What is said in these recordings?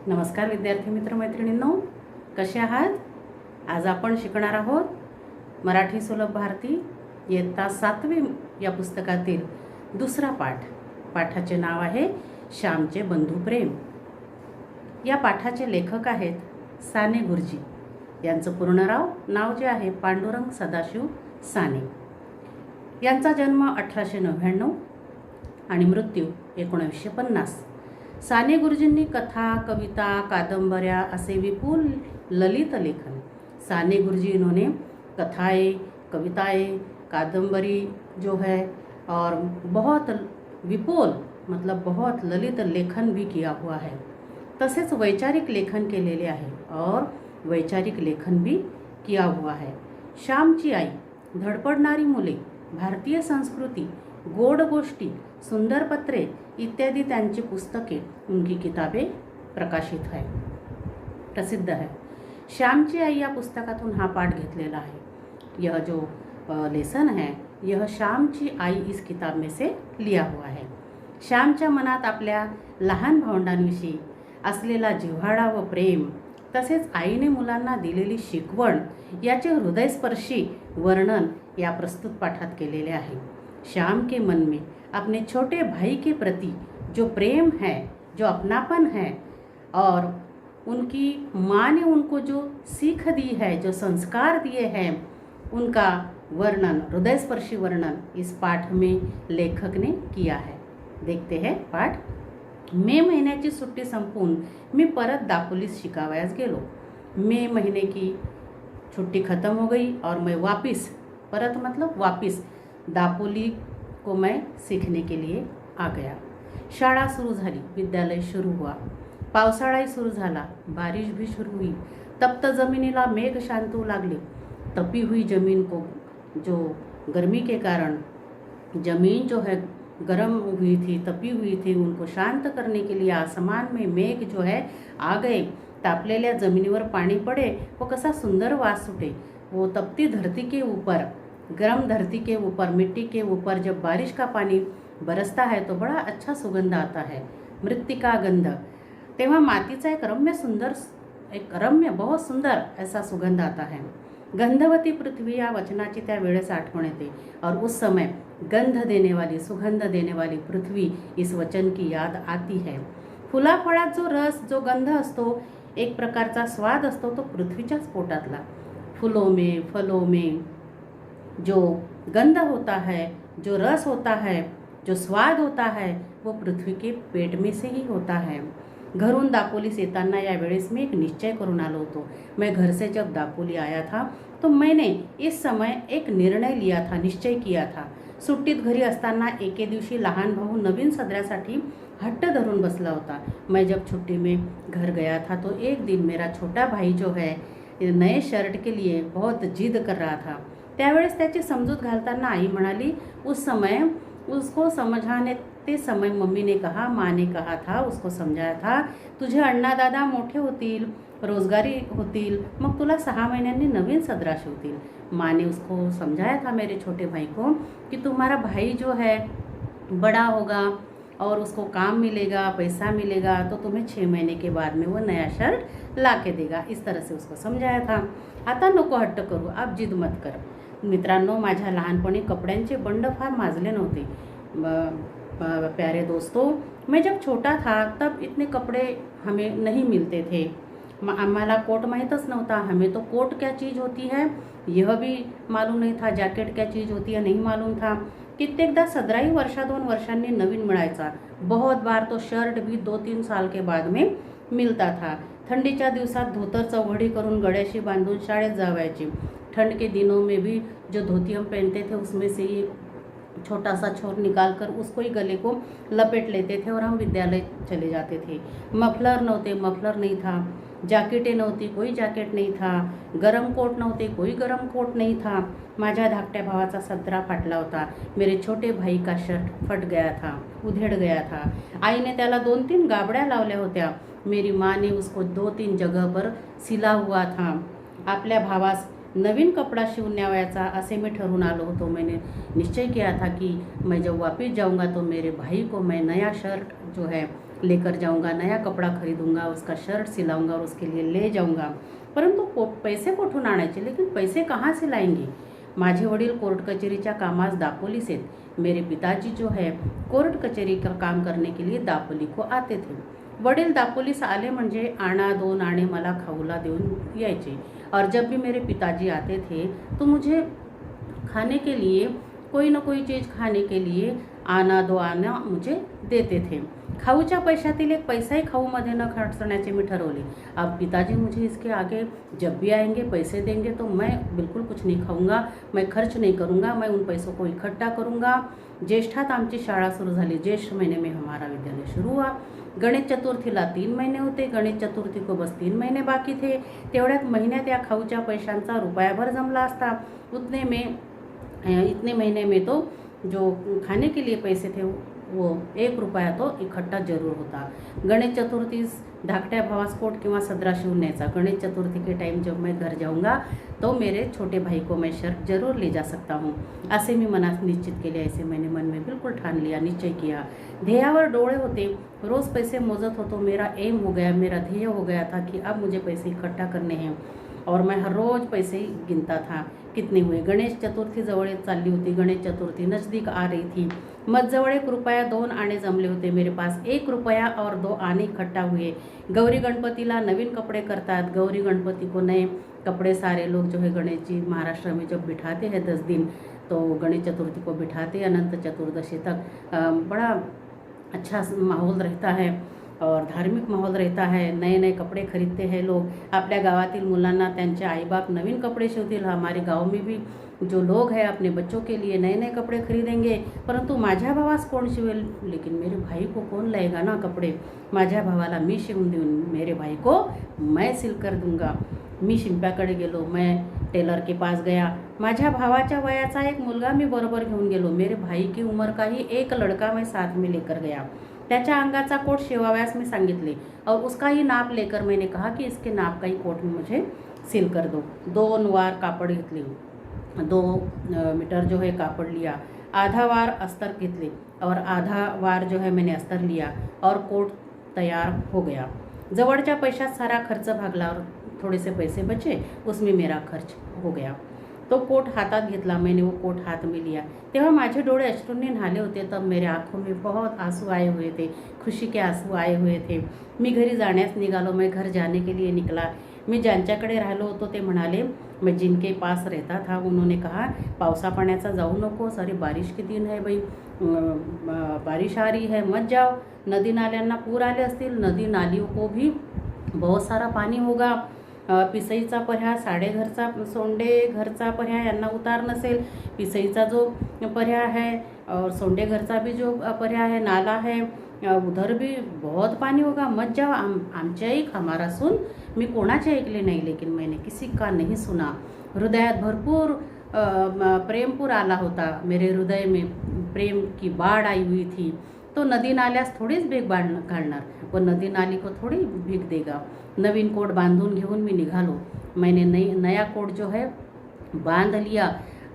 नमस्कार विद्यार्थी मित्र मैत्रिणींनो, कसे आहात? आज आपण शिकणार आहोत मराठी सुलभ भारती इयत्ता 7वी या पुस्तकातील दुसरा पाठ. पाठाचे नाव आहे श्यामचे बंधू प्रेम. या पाठाचे लेखक आहेत साने गुरुजी. यांचं पूर्ण नाव जे आहे पांडुरंग सदाशिव साने. यांचा जन्म 1899 आणि मृत्यू 1950. साने गुरुजींनी कथा, कविता, कादंबऱ्या असे विपुल ललित लेखन. साने गुरुजी इन्होंने कथाएं, कविताएं, कादंबरी जो है और बहुत विपुल मतलब बहुत ललित लेखन भी किया हुआ है. तसेच वैचारिक लेखन केलेले आहे और वैचारिक लेखन भी किया हुआ है. श्यामची आई, धडपडणारी मुले, भारतीय संस्कृती, गोड गोष्टी, सुंदर पत्रे इत्यादि त्यांची पुस्तके, उनकी किताबें प्रकाशित है, प्रसिद्ध है. श्यामची आई या पुस्तकातून हा पाठ घेतलेला आहे. यह जो लेसन है यह श्यामची आई इस किताब में से लिया हुआ है. श्यामच्या मनात आपल्या लहान भावंडांविषयी असलेला जिव्हाळा व प्रेम तसेच आईने मुलांना दिलेली शिकवण याचे हृदयस्पर्शी वर्णन या प्रस्तुत पाठात केलेले आहे. श्याम के मन में अपने छोटे भाई के प्रति जो प्रेम है, जो अपनापन है और उनकी माँ ने उनको जो सीख दी है, जो संस्कार दिए हैं, उनका वर्णन, हृदयस्पर्शी वर्णन इस पाठ में लेखक ने किया है. देखते हैं पाठ. मे महिन्याची सुट्टी संपून मी परत दापोलीस शिकावयास गेलो. मे महीने की छुट्टी ख़त्म हो गई और मैं वापस, परत मतलब वापस, दापोली को मैं सीखने के लिए आ गया. शाळा सुरू झाली, विद्यालय शुरू हुआ. पावसाळाही सुरू झाला, बारिश भी शुरू हुई. तप्त जमिनीला मेघ शांतू लागले. तपी हुई जमीन को, जो गर्मी के कारण जमीन जो है गर्म हुई थी, तपी हुई थी, उनको शांत करने के लिए आसमान में मेघ जो है आ गए. तापलेल्या जमिनीवर पाणी पडे वो कसा सुंदर वास सुटे. वो तपती धरती के ऊपर, गर्म धरती के ऊपर, मिट्टी के ऊपर जब बारिश का पानी बरसता है तो बड़ा अच्छा सुगंध आता है, मृत्तिका गंध. तेव्हा मातीचा एक रम्य बहुत सुंदर ऐसा सुगंध आता है. गंधवती पृथ्वी या वचनाची त्या वेळेस आठवण येते और उस समय गंध देने वाली, सुगंध देने वाली पृथ्वी इस वचन की याद आती है. फुलाफळात जो रस, जो गंध असतो, एक प्रकारचा स्वाद असतो तो पृथ्वीच्याच पोटातला. फूलों में, फलों में जो गंध होता है, जो रस होता है, जो स्वाद होता है, वो पृथ्वी के पेट में से ही होता है. घरून दापोलीस येताना या वेळेस मी एक निश्चय करून आलो होतो. मैं घर से जब दापोली आया था तो मैंने इस समय एक निर्णय लिया था, निश्चय किया था. सुट्टीत घरी असताना एके दिवशी लहान भाऊ नवीन सदऱ्यासाठी हट्ट धरून बसला होता. मैं जब छुट्टी में घर गया था तो एक दिन मेरा छोटा भाई जो है नए शर्ट के लिए बहुत जिद कर रहा था. त्यावेळेस त्याची समजूत घालताना आई म्हणाली, उस समय उसको समझाने ते समय मम्मी ने कहा, माँ ने कहा था, उसको समझाया था, तुझे अण्णा दादा मोठे होतील, रोजगारी होतील, मग तुला 6 महीन्यांनी नवीन सदरा शिवतील. माँ ने उसको समझाया था, मेरे छोटे भाई को, कि तुम्हारा भाई जो है बड़ा होगा और उसको काम मिलेगा, पैसा मिलेगा, तो तुम्हें 6 महीने के बाद में वो नया शर्ट ला के देगा. इस तरह से उसको समझाया था. आता नको हट्ट करू, अब जिद मत कर. मित्रांनो, माझ्या लहानपणी कपड्यांचे बंड फार माजले नव्हते. प्यारे दोस्तों, मैं जब छोटा था तब इतने कपड़े हमें नहीं मिलते थे. आम्हाला कोट माहीतच नव्हता. हमें तो कोट क्या चीज़ होती है यह भी मालूम नहीं था. जैकेट क्या चीज़ होती है नहीं मालूम था. कित्येकदा सदराही 1-2 वर्षांनी नवीन मिळायचा. बहुत बार तो शर्ट भी 2-3 साल के बाद में मिलता था. थंडीच्या दिवसात धोतर चौघडी करून गळ्याशी बांधून शाळेत जावायचे. ठंड के दिनों में भी जो धोती हम पहनते थे उसमें से ही छोटा सा छोर निकाल कर उसको ही गले को लपेट लेते थे और हम विद्यालय चले जाते थे. मफलर नव्हते, मफलर नहीं था. जॅकेटे नव्हती, कोई जॅकेट नहीं था. गरम कोट नव्हते, कोई गरम कोट नहीं था. माझ्या धाकट्या भावाचा सदरा फाटला होता. मेरे छोटे भाई का शर्ट फट गया था, उधेड़ गया था. आई ने त्याला 2-3 गाबड्या लावल्या होत्या. मेरी माँ ने उसको 2-3 जगह पर सिला हुआ था. आपल्या भावास नवीन कपड़ा शिवून न्यावायचा असे मैं ठरून आलो होतो. मैंने निश्चय किया था कि मैं जब वापस जाऊंगा तो मेरे भाई को मैं नया शर्ट जो है लेकर जाऊंगा, नया कपड़ा खरीदूंगा, उसका शर्ट सिलाऊंगा और उसके लिए ले जाऊंगा। परंतु पैसे कुठून आणायचे? लेकिन पैसे कहाँ से लाएंगे? माझे वडील कोर्ट कचेरीच्या कामास दापोलीस आहेत। मेरे पिताजी जो है कोर्ट कचेरी का काम करने के लिए दापोली को आते थे। वडील दापोलीस आले म्हणजे आना दोन आणे मला खाऊला देऊन यायचे। और जब भी मेरे पिताजी आते थे तो मुझे खाने के लिए कोई ना कोई चीज़ खाने के लिए आना दो आना मुझे देते थे। खाऊच्या पैशातील एक पैसाही खाऊमध्ये न खर्चण्याचे मी ठरवले। अब पिताजी मुझे इसके आगे जब भी आएंगे पैसे देंगे तो मैं बिल्कुल कुछ नहीं खाऊंगा, मैं खर्च नहीं करूंगा, मैं उन पैसों को इकट्ठा करूंगा। ज्येष्ठात आमची शाळा सुरू झाली। ज्येष्ठ महीने में हमारा विद्यालय शुरू हुआ। गणेश चतुर्थीला 3 महिने होते। गणेश चतुर्थी को बस 3 महिने बाकी थे। तेवढ्यात महिन्यात या खाऊच्या पैशांचा रुपयाभर जमला असता। इतने महीने में तो जो खाने के लिए पैसे थे वो 1 रुपया तो इकट्ठा जरूर होता। गणेश चतुर्थीस धाकट्या भावास कोट किंवा सदरा शिवून न्यायचा। गणेश चतुर्थी के टाइम जब मैं घर जाऊंगा तो मेरे छोटे भाई को मैं शर्ट जरूर ले जा सकता हूँ, ऐसे मी मनात निश्चित केले। ऐसे मैंने मन में बिल्कुल ठान लिया, निश्चय किया। ध्येयावर डोळे होते। रोज़ पैसे मोजत होतो। मेरा एम हो गया, मेरा ध्येय हो गया था कि अब मुझे पैसे इकट्ठा करने हैं और मैं हर रोज़ पैसे गिनता था कितने हुए। गणेश चतुर्थी जवळ चालली होती। गणेश चतुर्थी नज़दीक आ रही थी। मजजवळ 1 रुपया 2 आने जमले होते। मेरे पास 1 रुपया और 2 आने इकट्ठा हुए। गौरी गणपतिला नवीन कपड़े करतात। गौरी गणपति को नए कपड़े सारे लोग जो है गणेश जी महाराष्ट्र में जब बिठाते हैं 10 दिन, तो गणेश चतुर्थी को बिठाते अनंत चतुर्दशी तक बड़ा अच्छा माहौल रहता है और धार्मिक माहौल रहता है। नए नए कपड़े खरीदते हैं लोग। आपल्या गावातील मुलांना त्यांचे आईबाप नवीन कपड़े शिवतील। हमारे गांव में भी जो लोग हैं अपने बच्चों के लिए नए नए कपड़े खरीदेंगे। परंतु माझ्या भावास कोण शिवेल? लेकिन मेरे भाई को कौन लाएगा ना कपड़े? माझ्या भावाला मी शिवून देऊन मेरे भाई को मैं सिल कर दूंगा। मी शिंप्याकडे गेलो। मैं टेलर के पास गया। माझ्या भावाच्या वयाचा एक मुलगा मी बरोबर घेऊन गेलो। मेरे भाई की उम्र का ही एक लड़का मैं साथ में लेकर गया। त्याच्या अंगाचा कोट शिवाव्यास मी सांगितले और उसका ही नाप लेकर मैंने कहा कि इसके नाप का ही कोट मुझे सिल कर दो। 2 वार कापड़ घेतले। 2 मीटर जो है कापड़ लिया। आधा वार अस्तर घेतले और आधा वार जो है मैंने अस्तर लिया और कोट तैयार हो गया। जवळच्या पैशात सारा खर्च भागला और थोड़े से पैसे बचे, उसमें मेरा खर्च हो गया। तो कोट हातात घेतला। मैंने वो कोट हाथ में लिया। तेव्हा माझे डोळे अश्रूंनी न्हाले होते। तब मेरे आंखों में बहुत आंसू आए हुए थे, खुशी के आंसू आए हुए थे। मी घरी जाण्यास निघालो। मैं घर जाने के लिए निकला। मी ज्यांच्याकडे राहिलो होतो ते म्हणाले, मैं जिनके पास रहता था उन्होंने कहा पावसा पाण्याचा जाऊ नकोस, अरे बारिश के दिन है भाई, बारिश आ रही है, मत जाओ। नदी नाल्यांना पूर आले असतील, नदी नालियों को भी बहुत सारा पानी होगा। पिसईचा पर्या, साडेघरचा सोंडे घरचा पर्या यांना उतार नसेल। पिसईचा जो पर्या है और सोंडे घरचा भी जो पर्या है, नाला है, उधर भी बहुत पानी होगा, मत जाओ। आमचे ऐक, हमारा सुन। मी कोणाचे ऐकले नाही, लेकिन मैंने किसी का नहीं सुना। हृदयात भरपूर प्रेमपूर आला होता। मेरे हृदय में प्रेम की बाढ़ आई हुई थी। तो नदी नाल्यास थोडीच भीक घालणार, वो नदी नाली को थोड़ी भीक देगा। नवीन कोट बांधून घेऊन मी निघालो। मैंने नया कोट जो है बांध लिया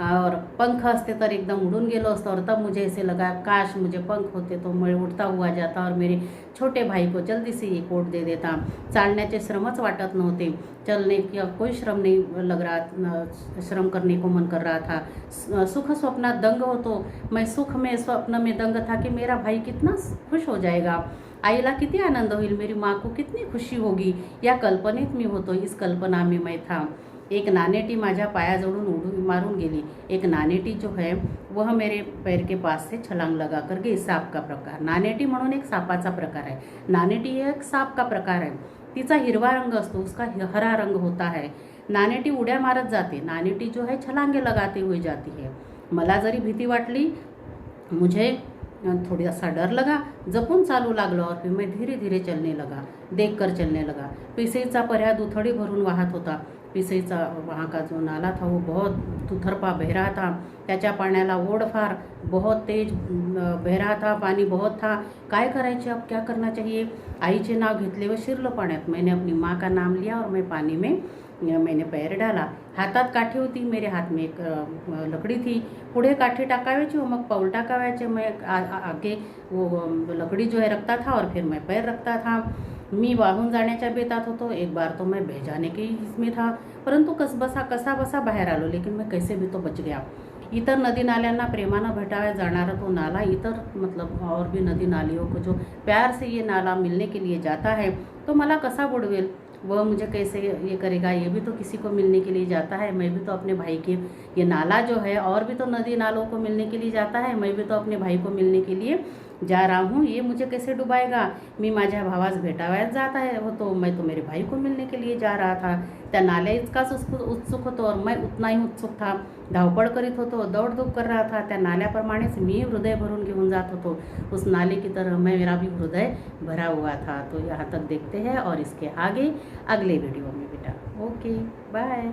और पंख असते तर एकदम उड़ून गेलो असतो। और तब मुझे ऐसे लगा काश मुझे पंख होते तो मैं उड़ता हुआ जाता और मेरे छोटे भाई को जल्दी से ये कोट दे देता। चालण्याचे श्रमच वाटत नव्हते। चलने का कोई श्रम नहीं लग रहा, श्रम करने को मन कर रहा था। सुख स्वप्नात दंग होतो। मैं सुख में स्वप्न में दंग था कि मेरा भाई कितना खुश हो जाएगा, आईला किती आनंद होईल, मेरी माँ को कितनी खुशी होगी, या कल्पनेत मी होतो। इस कल्पना में मैं था। एक नानेटी माझ्या पायाजवळून उडून मारून गेली। एक नानेटी जो है वह मेरे पैर के पास से छलांग लगा कर गई। सांप का प्रकार, नानेटी म्हणून एक सापाचा प्रकार है। नानेटी एक सांप का प्रकार है। तिचा हिरवा रंग असतो, उसका हरा रंग होता है। नानेटी उड्या मारत जाते। नानेटी जो है छलांगे लगाते हुए जाती है। मला जरी भीती वाटली, मुझे थोड़ा सा डर लगा, जपून चालू लागलो और फिर मैं धीरे धीरे चलने लगा, देख कर चलने लगा। पिसईचा पर्या दुथडी भरून वाहत होता। पिसईचा वहाँ का जो नाला था वो बहुत दुथरपा बह रहा था। त्याच्या पाण्याला ओढफार, बहुत तेज बह रहा था, पानी बहुत था. काय करायचे, अब क्या करना चाहिए. आईचे नाव घेतले व शिरलो पाण्यात. मैंने अपनी माँ का नाम लिया और मैं पानी में मैंने पैर डाला. हातात काठी होती, मेरे हात में एक लकडी थी. पुढे काठी टाकावायची व मग पाऊल टाकावायचे. मैं आगे वो लकड़ी जो है रखता था और फिर मैं पैर रखता था. मी वाहून जाण्याच्या बेतात होतो. एक बार तो मैं बह जाने के इसमें था, परंतु कसा बसा बाहेर आलो, लेकिन मैं कैसे भी तो बच गया. इतर नदी नाल्यांना प्रेमानं भेटाव्या जाणारा तो नाला, इतर मतलब और भी नदी नालियों को जो प्यार से ये नाला मिलने के लिए जाता है, तो मला कसा बुडवेल, वह मुझे कैसे ये करेगा. ये भी तो किसी को मिलने के लिए जाता है. मैं भी तो अपने भाई के, ये नाला जो है और भी तो नदी नालों को मिलने के लिए जाता है. मैं भी तो अपने भाई को मिलने के लिए जा रहा हूँ. ये मुझे कैसे डुबाएगा. मी माझ्या भावास भेटावयास जात आहे होतो. मैं तो मेरे भाई को मिलने के लिए जा रहा था. त्या नाल्या इतकाच उत्सुक होतो और मैं उतना ही उत्सुक था. धावपळ करीत होतो, दौडधूप कर रहा था. त्या नाल्याप्रमाणेच मी हृदय भरून घेऊन जात होतो. उस नाले की तरह मेरा भी हृदय भरा हुआ था. तो यहाँ तक देखते हैं और इसके आगे अगले वीडियो में बेटा. Okay, bye.